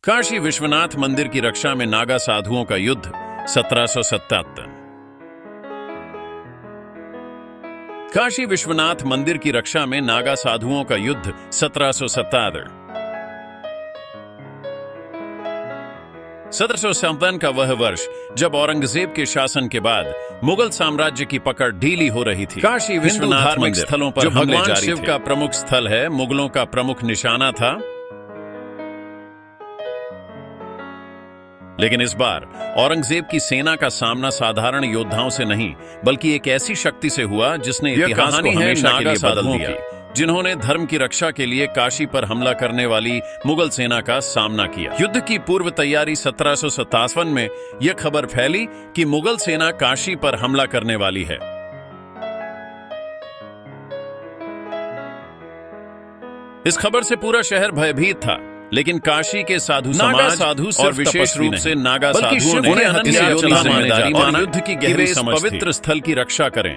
काशी विश्वनाथ मंदिर की रक्षा में नागा साधुओं का युद्ध 1777। काशी विश्वनाथ मंदिर की रक्षा में नागा साधुओं का युद्ध 1777। 1757 का वह वर्ष जब औरंगजेब के शासन के बाद मुगल साम्राज्य की पकड़ ढीली हो रही थी। काशी विश्वनाथ धार्मिक स्थलों पर भगवान शिव का प्रमुख स्थल है, मुगलों का प्रमुख निशाना था। लेकिन इस बार औरंगजेब की सेना का सामना साधारण योद्धाओं से नहीं बल्कि एक ऐसी शक्ति से हुआ जिसने इतिहास को हमेशा के लिए बदल दिया, जिन्होंने धर्म की रक्षा के लिए काशी पर हमला करने वाली मुगल सेना का सामना किया। युद्ध की पूर्व तैयारी 1757 में यह खबर फैली कि मुगल सेना काशी पर हमला करने वाली है। इस खबर से पूरा शहर भयभीत था, लेकिन काशी के साधु समाज और विशेष रूप से नागा साधुओं ने हथियार चलाने और युद्ध की गहरी समझ पवित्र स्थल की रक्षा करें।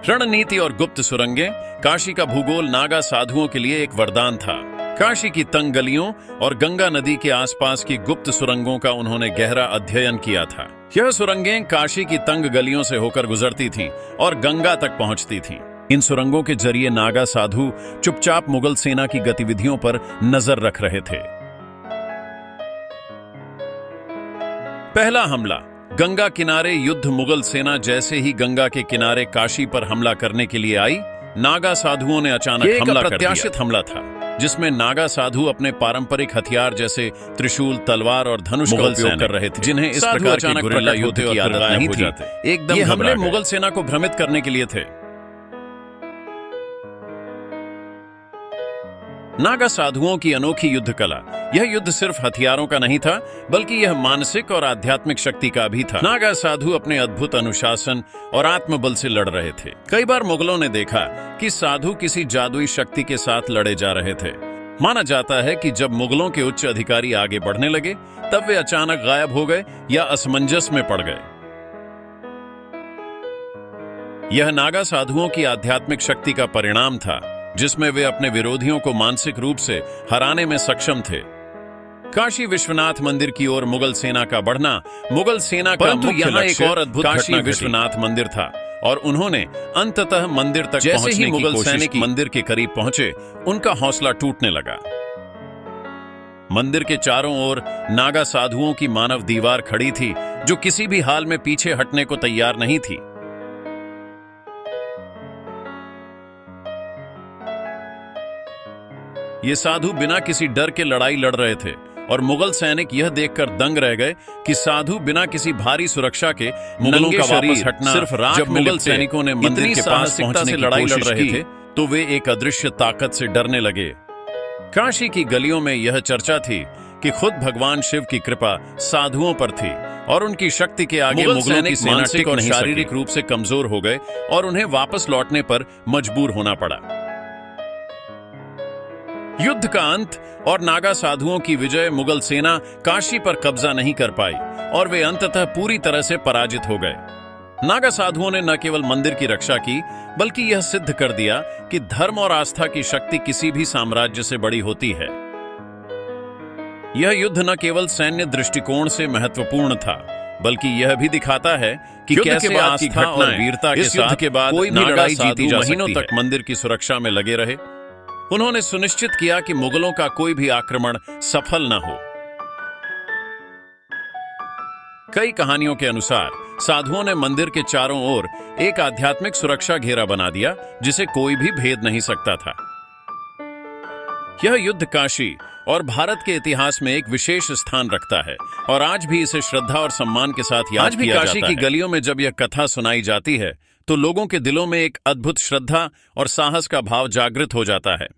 रणनीति और गुप्त सुरंगें। काशी का भूगोल नागा साधुओं के लिए एक वरदान था। काशी की तंग गलियों और गंगा नदी के आसपास की गुप्त सुरंगों का उन्होंने गहरा अध्ययन किया था। यह सुरंगें काशी की तंग गलियों से होकर गुजरती थीं और गंगा तक पहुंचती थीं। इन सुरंगों के जरिए नागा साधु चुपचाप मुगल सेना की गतिविधियों पर नजर रख रहे थे। पहला हमला। गंगा किनारे युद्ध। मुगल सेना जैसे ही गंगा के किनारे काशी पर हमला करने के लिए आई, नागा साधुओं ने अचानक हमला कर दिया। प्रत्याशित हमला था जिसमें नागा साधु अपने पारंपरिक हथियार जैसे त्रिशूल, तलवार और धनुष का उपयोग कर रहे थे, जिन्हें इस प्रकार के गुरिल्ला युद्ध की आदत नहीं थी। एकदम ये हमले मुगल सेना को भ्रमित करने के लिए थे। नागा साधुओं की अनोखी युद्ध कला। यह युद्ध सिर्फ हथियारों का नहीं था बल्कि यह मानसिक और आध्यात्मिक शक्ति का भी था। नागा साधु अपने अद्भुत अनुशासन और आत्मबल से लड़ रहे थे। कई बार मुगलों ने देखा कि साधु किसी जादुई शक्ति के साथ लड़े जा रहे थे। माना जाता है कि जब मुगलों के उच्च अधिकारी आगे बढ़ने लगे तब वे अचानक गायब हो गए या असमंजस में पड़ गए। यह नागा साधुओं की आध्यात्मिक शक्ति का परिणाम था, जिसमें वे अपने विरोधियों को मानसिक रूप से हराने में सक्षम थे। काशी विश्वनाथ मंदिर की ओर मुगल सेना का बढ़ना। मुगल सेना का मुख्य लक्ष्य एक और अद्भुत काशी विश्वनाथ मंदिर था और उन्होंने अंततः मंदिर तक पहुंचने की मुगल सैनिक मंदिर के करीब पहुंचे, उनका हौसला टूटने लगा। मंदिर के चारों ओर नागा साधुओं की मानव दीवार खड़ी थी, जो किसी भी हाल में पीछे हटने को तैयार नहीं थी। ये साधु बिना किसी डर के लड़ाई लड़ रहे थे और मुगल सैनिक यह देखकर दंग रह गए कि साधु बिना किसी भारी सुरक्षा के मुगलों का वापस हटना सिर्फ राख। जब मुगल सैनिकों ने मंदिर के पास पहुंचने की लड़ाई लड़ रहे थे तो वे एक अदृश्य ताकत से डरने लगे। काशी की गलियों में यह चर्चा थी कि खुद भगवान शिव की कृपा साधुओं पर थी और उनकी शक्ति के आगे मुगलों की सेना मानसिक और शारीरिक रूप से कमजोर हो गए और उन्हें वापस लौटने पर मजबूर होना पड़ा। युद्ध का अंत और नागा साधुओं की विजय। मुगल सेना काशी पर कब्जा नहीं कर पाई और वे अंततः पूरी तरह से पराजित हो गए। नागा साधुओं ने न केवल मंदिर की रक्षा की बल्कि यह सिद्ध कर दिया कि धर्म और आस्था की शक्ति किसी भी साम्राज्य से बड़ी होती है। यह युद्ध न केवल सैन्य दृष्टिकोण से महत्वपूर्ण था बल्कि यह भी दिखाता है कि कैसे आस्था और वीरता के साथ के बाद कोई भी लड़ाई जीती जा सकती है। महीनों तक मंदिर की सुरक्षा में लगे रहे। उन्होंने सुनिश्चित किया कि मुगलों का कोई भी आक्रमण सफल न हो। कई कहानियों के अनुसार साधुओं ने मंदिर के चारों ओर एक आध्यात्मिक सुरक्षा घेरा बना दिया जिसे कोई भी भेद नहीं सकता था। यह युद्ध काशी और भारत के इतिहास में एक विशेष स्थान रखता है और आज भी इसे श्रद्धा और सम्मान के साथ याद किया जाता है। काशी की गलियों में जब यह कथा सुनाई जाती है तो लोगों के दिलों में एक अद्भुत श्रद्धा और साहस का भाव जागृत हो जाता है।